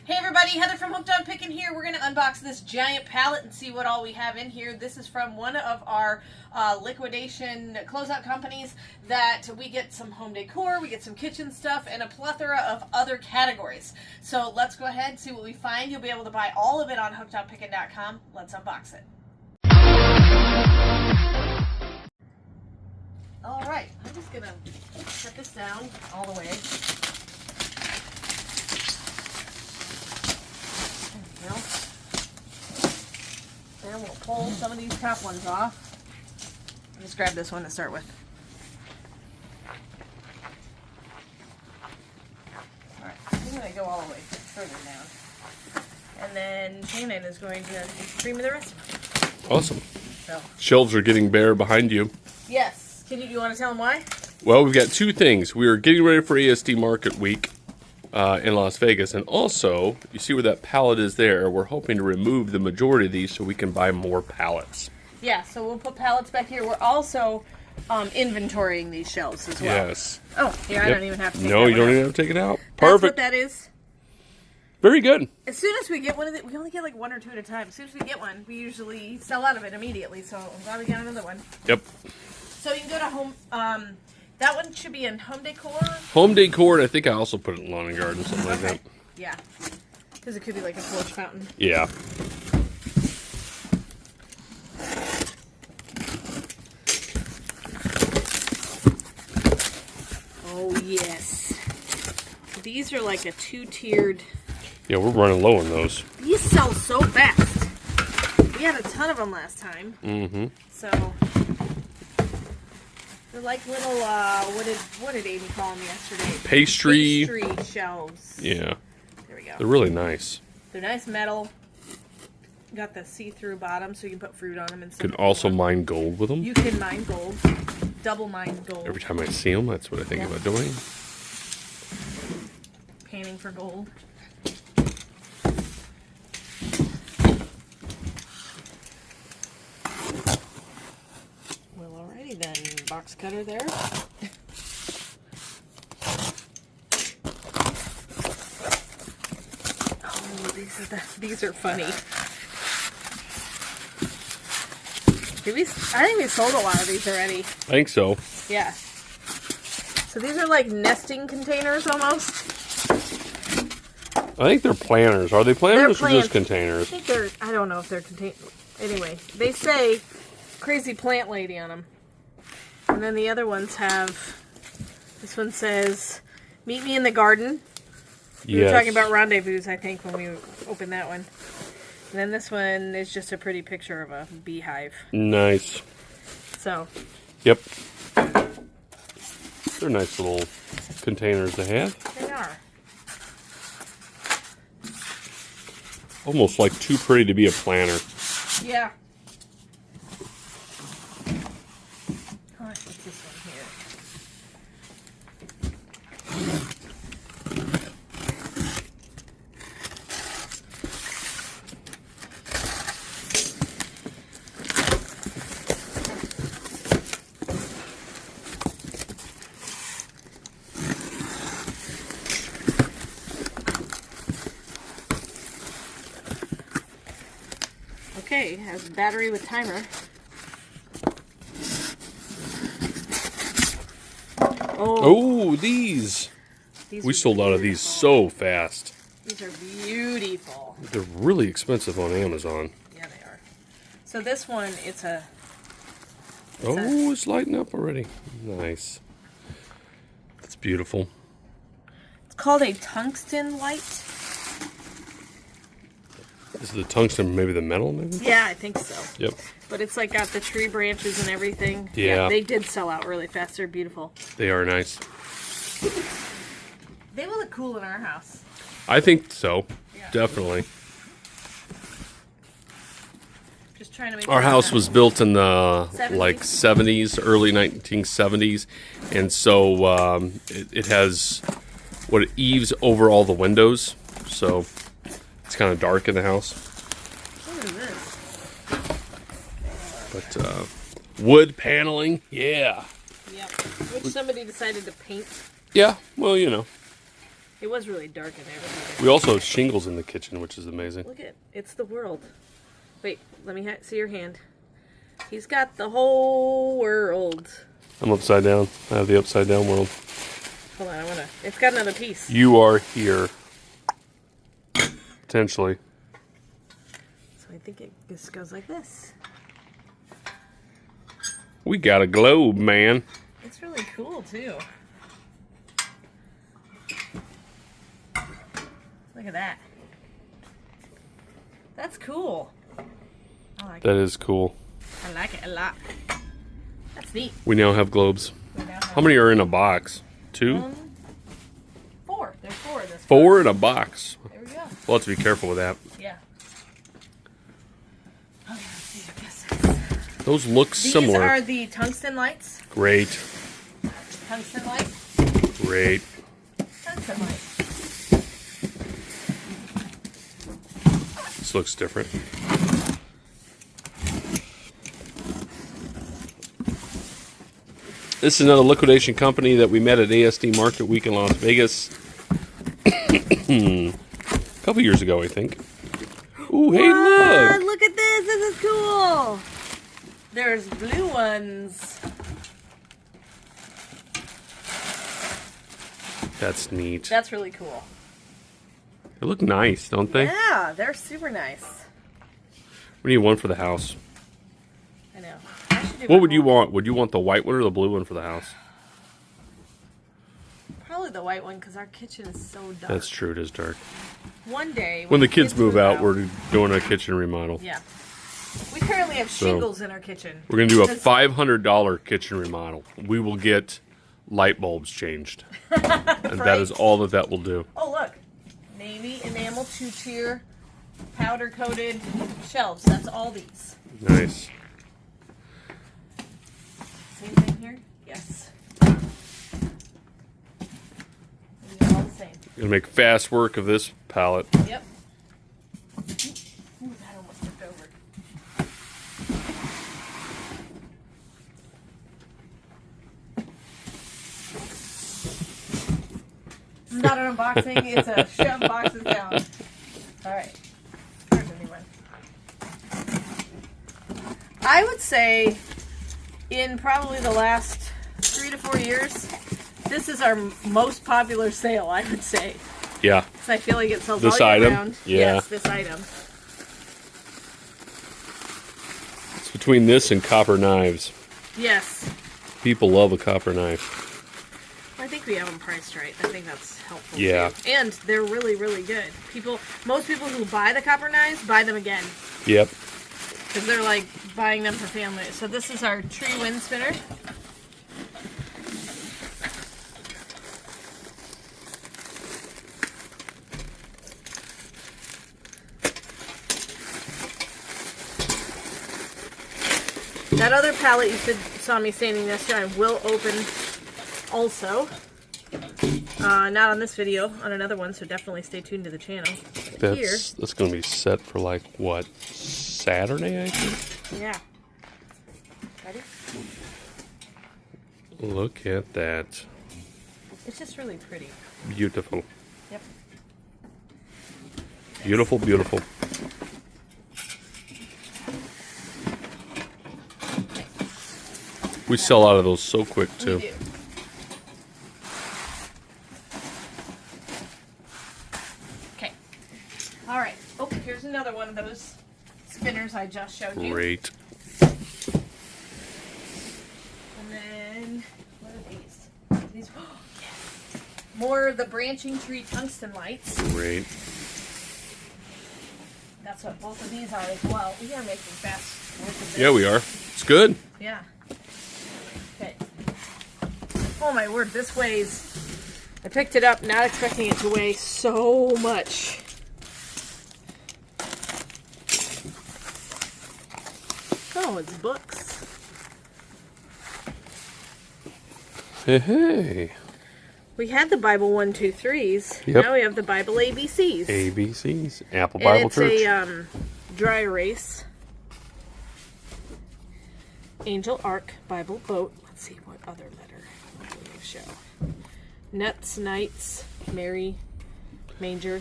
Hey everybody, Heather from Pickin here. We're going to unbox this giant pallet and see what all we have in here. This is from one of our liquidation closeout companies that we get some home decor, we get some kitchen stuff, and a plethora of other categories. So let's go ahead and see what we find. You'll be able to buy all of it on hookedonpickin.com. Let's unbox it. Alright, I'm just going to set this down all the way. Then we'll pull some of these top ones off. I'll just grab this one to start with. Alright, I'm going to go all the way further down. And then Shannon is going to stream me the rest of it. Awesome. So. Shelves are getting bare behind you. Yes. Do you want to tell them why? Well, we've got two things. We are getting ready for ASD Market Week in Las Vegas, and also, you see where that pallet is there, we're hoping to remove the majority of these so we can buy more pallets. Yeah, so we'll put pallets back here. We're also inventorying these shelves as well. Yes. Oh, here, I don't even have to take No, that you don't one even out. have to take it out. That's Perfect. what that is. Very good. As soon as we get one of the, we only get like one or two at a time. As soon as we get one, we usually sell out of it immediately. So I'm glad we got another one. Yep. So you can go to home. That one should be in home decor. Home decor, and I think I also put it in lawn and garden, something like that. Yeah, because it could be like a porch fountain. Yeah. Oh yes. These are like a two-tiered. Yeah, we're running low on those. These sell so fast. We had a ton of them last time. Mm-hmm. So they're like little what did Amy call them yesterday? Pastry shelves. Yeah. There we go. They're really nice. They're nice metal. Got the see-through bottom so you can put fruit on them and stuff. You can also mine gold with them. You can mine gold. Double mine gold. Every time I see them, that's what I think about doing. Panning for gold. Well, alrighty then. Box cutter there. Oh, these are funny. I think we sold a lot of these already. I think so. Yeah. So these are like nesting containers almost. I think they're planters. Are they planters They're or just plants. containers? I think they're, I don't know if they're containers. Anyway, they say crazy plant lady on them. And then the other ones have, this one says, meet me in the garden. We were talking about rendezvous, I think, when we opened that one. And then this one is just a pretty picture of a beehive. Nice. So. Yep. They're nice little containers to have. They are. Almost like too pretty to be a planter. Yeah. Oh, I think this one here. Okay, has battery with timer. Oh, these we sold out of these so fast. These are beautiful. They're really expensive on Amazon. Yeah, they are. So this one, it's It's lighting up already. Nice. That's beautiful. It's called a tungsten light. Is the tungsten maybe the metal, maybe? Yeah, I think so. Yep. But it's like got the tree branches and everything. Yeah. They did sell out really fast. They're beautiful. They are nice. They will look cool in our house. I think so. Yeah. Definitely. Just trying to make Our house was built in the 70s? like 70s, early 1970s, and so it has what eaves over all the windows, so it's kind of dark in the house. What is this? But wood paneling, yeah. Yep. Which somebody decided to paint. Yeah, well, you know. It was really dark in there. We also have shingles in the kitchen, which is amazing. Look at it's the world. Wait, let me see your hand. He's got the whole world. I'm upside down. I have the upside down world. Hold on, I wanna. It's got another piece. You are here. Potentially. So I think it just goes like this. We got a globe, man. It's really cool too. Look at that. That's cool. I like That is cool. I like it a lot. That's neat. We now have globes. We now have How many are in a box? 2? 4. There's 4 in this. 4 in a box. There we go. We'll have to be careful with that. Yeah. Okay, let's see. I guess Those look similar. These are the tungsten lights. Great. Tungsten lights. Great. Tungsten lights. This looks different. This is another liquidation company that we met at ASD Market Week in Las Vegas a couple years ago, I think. Ooh, hey, look! Look at this! This is cool! There's blue ones. That's neat. That's really cool. They look nice, don't they? Yeah, they're super nice. We need one for the house. I know. I should do What my would you whole- want? Would you want the white one or the blue one for the house? Probably the white one because our kitchen is so dark. That's true, it is dark. One day When the kids move out, we're doing a kitchen remodel. Yeah. We currently have shingles in our kitchen. We're going to do a Because- $500 kitchen remodel. We will get light bulbs changed. And that Right. is all that will do. Oh, look. Navy enamel 2-tier powder coated shelves. That's all these. Nice. Same thing here? Yes. These are all the same. Gonna make fast work of this pallet. Yep. Ooh, that almost tipped over. This is not an unboxing, it's a shove boxes down. Alright. Here's a new one. I would say in probably the last 3 to 4 years, this is our most popular sale, I would say. Yeah. Because I feel like it sells This all year item? round. Yeah. Yes, this item. It's between this and copper knives. Yes. People love a copper knife. I think we have them priced right. I think that's helpful. Yeah. Too. And they're really, really good. Most people who buy the copper knives buy them again. Yep. Because they're like buying them for family. So this is our tree wind spinner. That other pallet you saw me standing next to, I will open also. Not on this video, on another one, so definitely stay tuned to the channel. But here, That's going to be set for like, what, Saturday, I think? yeah. Ready? Look at that. It's just really pretty. Beautiful. Yep. Beautiful, beautiful. We sell out of those so quick, too. We do. Okay. All right. Oh, here's another one of those spinners I just showed you. Great. And then, what are these? These, oh, yes. More of the branching tree tungsten lights. Great. That's what both of these are as well. We are making fast work of this. Yeah, we are. It's good. Yeah. Okay. Oh my word, this weighs... I picked it up not expecting it to weigh so much. Oh, it's books. Hey. We had the Bible 1, 2, 3s. Yep. Now we have the Bible ABCs. ABCs. Apple And Bible it's Church. a dry erase. Angel Ark Bible Boat. Let's see what other letter I'm going to show. Nuts, Knights, Mary, manger.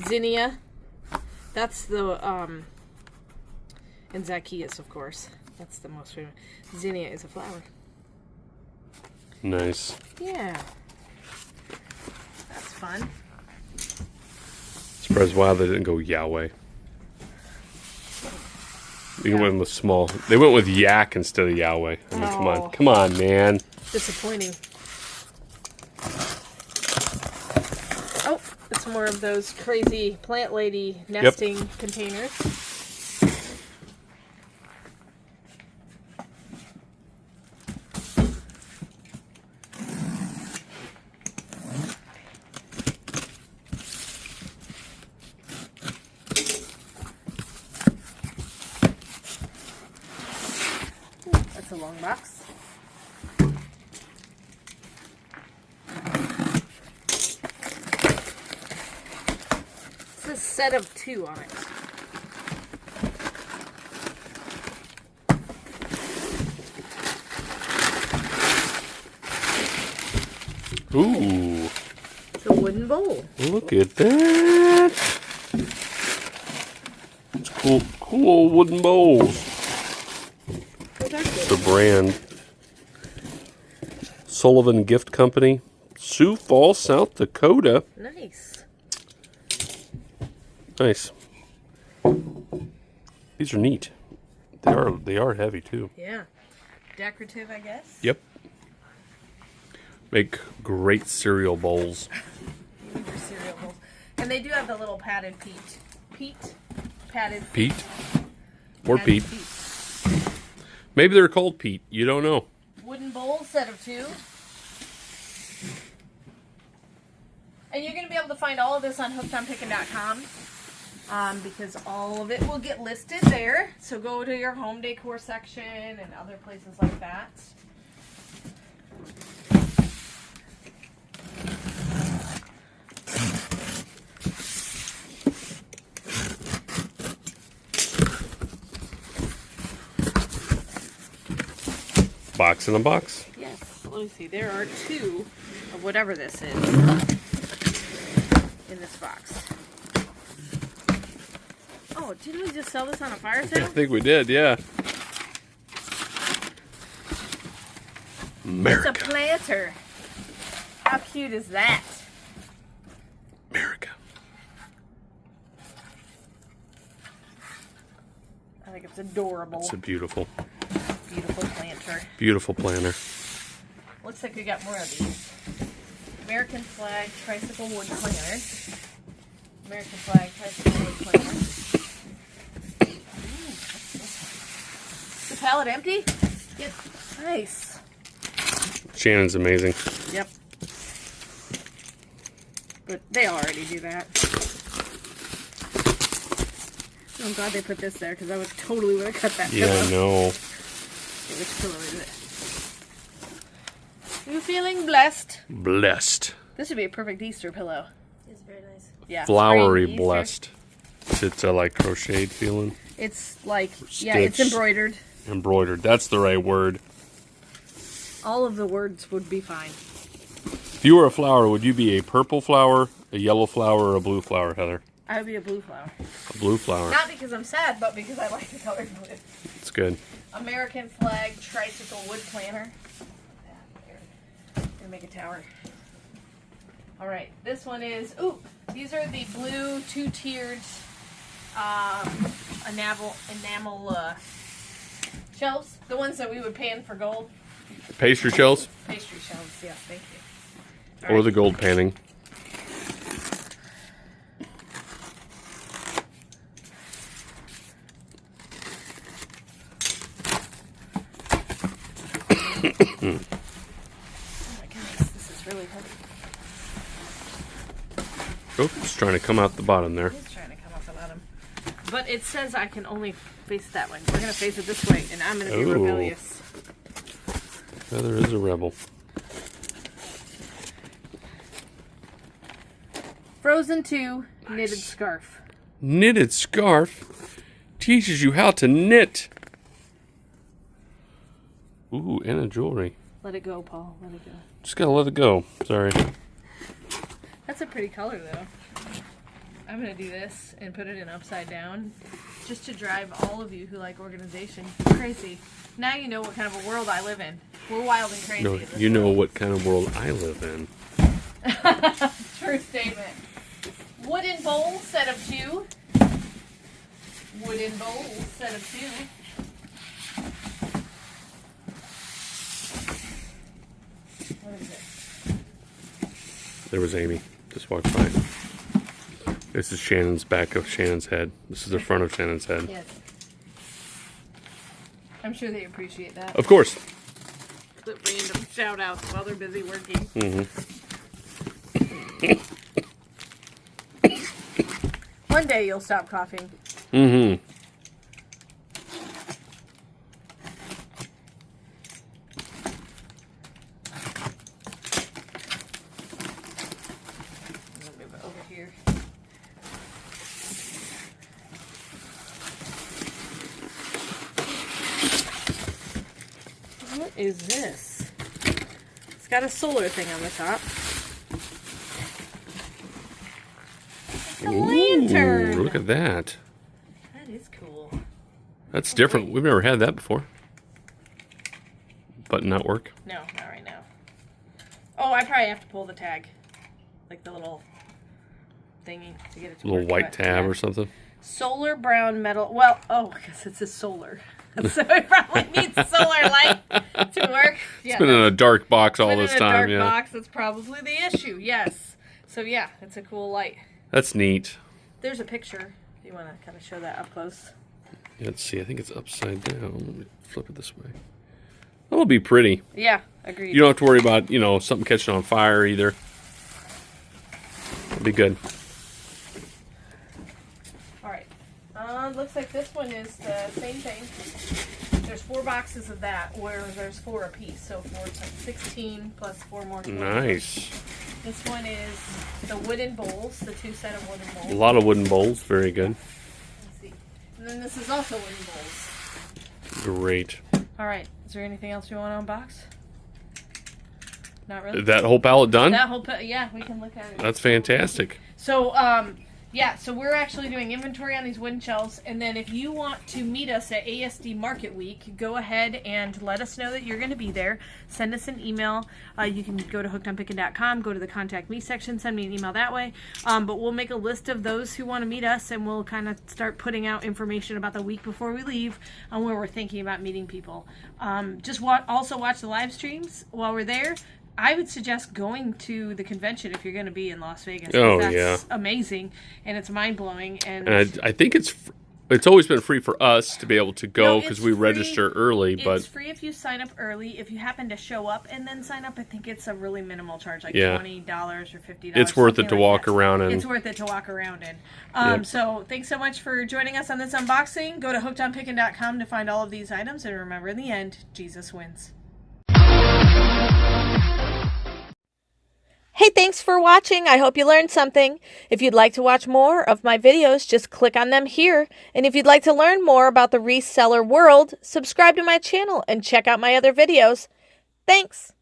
Zinnia. That's the, and Zacchaeus, of course. That's the most famous. Zinnia is a flower. Nice. Yeah. That's fun. Surprised why they didn't go Yahweh. They went with small. They went with Yak instead of Yahweh. I mean, come on, man. Disappointing. Oh, it's more of those crazy plant lady nesting containers. That's a long box. It's a set of 2 on it. Ooh. It's a wooden bowl. Look at that. It's cool old wooden bowls. The brand. Sullivan Gift Company. Sioux Falls, South Dakota. Nice. Nice. These are neat. They are heavy too. Yeah. Decorative, I guess. Yep. Make great cereal bowls. You need your cereal bowls. And they do have the little padded peat. Padded. Pete? Or padded Pete. Maybe they're called Pete. You don't know. Wooden bowl, set of 2. And you're going to be able to find all of this on hookedonpickin.com because all of it will get listed there. So go to your home decor section and other places like that. Box in a box. Yes. Let me see. There are 2 of whatever this is in this box. Oh, didn't we just sell this on a fire I sale? think we did, yeah. America. It's a planter. How cute is that? America. I think it's adorable. It's a beautiful Planter. Beautiful planner. Looks like we got more of these. American flag tricycle wood planner. American flag tricycle wood planner. Is the pallet empty? Yep. Nice. Shannon's amazing. Yep. But they already do that. I'm glad they put this there because I would totally would have cut that. Yeah, I know. You feeling blessed? Blessed. This would be a perfect Easter pillow. It's very nice. Yeah. Flowery spring Easter. blessed. It's like crocheted feeling. It's like, yeah, it's embroidered. Embroidered. That's the right word. All of the words would be fine. If you were a flower, would you be a purple flower, a yellow flower, or a blue flower, Heather? I would be a blue flower. A blue flower. Not because I'm sad, but because I like the color blue. It's good. American flag tricycle wood planner. Gonna make a tower. All right, this one is. Ooh, these are the blue 2-tiered enamel shelves. The ones that we would pan for gold. Pastry shells? Pastry shelves. Yes, thank you. Or right. the gold panning. Oh my goodness, this is really heavy. Oh, it's trying to come out the bottom there. It's trying to come off the bottom. But it says I can only face it that way. We're going to face it this way, and I'm going to be rebellious. Heather is a rebel. Frozen 2 knitted scarf. Knitted scarf teaches you how to knit. Ooh, and a jewelry. Let it go, Paul. Let it go. Just gotta let it go. Sorry. That's a pretty color, though. I'm going to do this and put it in upside down just to drive all of you who like organization crazy. Now you know what kind of a world I live in. We're wild and crazy. No, you know what kind of world I live in. True statement. Wooden bowl, set of 2. Wooden bowl, set of 2. What is it? There was Amy. Just walked by. This is Shannon's back of Shannon's head. This is the front of Shannon's head. Yes. I'm sure they appreciate that. Of course. The random shout outs while they're busy working. One day you'll stop coughing. What is this? It's got a solar thing on the top. It's a lantern. Ooh, look at that. That is cool. That's different. We've never had that before. Button not work? No, not right now. Oh, I probably have to pull the tag. Like the little thingy to get it to A little work, white but, tab yeah. or something? Solar brown metal. Well, oh, because it's a solar. So it probably needs solar light to work. Yeah, It's been in a dark box all this time. In a dark box, that's probably the issue, yes. So yeah, it's a cool light. That's neat. There's a picture. If you want to kind of show that up close. Let's see. I think it's upside down. Let me flip it this way. That'll be pretty. Yeah, agreed. You don't have to worry about, something catching on fire either. It'll be good. Looks like this one is the same thing. There's 4 boxes of that, where there's 4 apiece. So 4 times 16 plus 4 more. Nice. This one is the wooden bowls, the 2 set of wooden bowls. A lot of wooden bowls. Very good. Let's see. And then this is also wooden bowls. Great. All right. Is there anything else you want to unbox? Not really. That whole pallet done? That whole yeah, we can look at it. That's fantastic. So, yeah, so we're actually doing inventory on these wooden shelves, and then if you want to meet us at ASD Market Week, go ahead and let us know that you're going to be there. Send us an email. You can go to hookedonpickin.com, go to the Contact Me section, send me an email that way. But we'll make a list of those who want to meet us, and we'll kind of start putting out information about the week before we leave on where we're thinking about meeting people. Also watch the live streams while we're there. I would suggest going to the convention if you're going to be in Las Vegas. Oh, that's yeah. amazing, and it's mind-blowing. And I think it's always been free for us to be able to go No, because it's we free. register early. It's But free if you sign up early. If you happen to show up and then sign up, I think it's a really minimal charge, like Yeah. $20 or $50. it's worth it something to like walk that. around in. It's worth it to walk around in. Yep. So thanks so much for joining us on this unboxing. Go to hookedonpickin.com to find all of these items, and remember, in the end, Jesus wins. Hey, thanks for watching. I hope you learned something. If you'd like to watch more of my videos, just click on them here. And if you'd like to learn more about the reseller world, subscribe to my channel and check out my other videos. Thanks.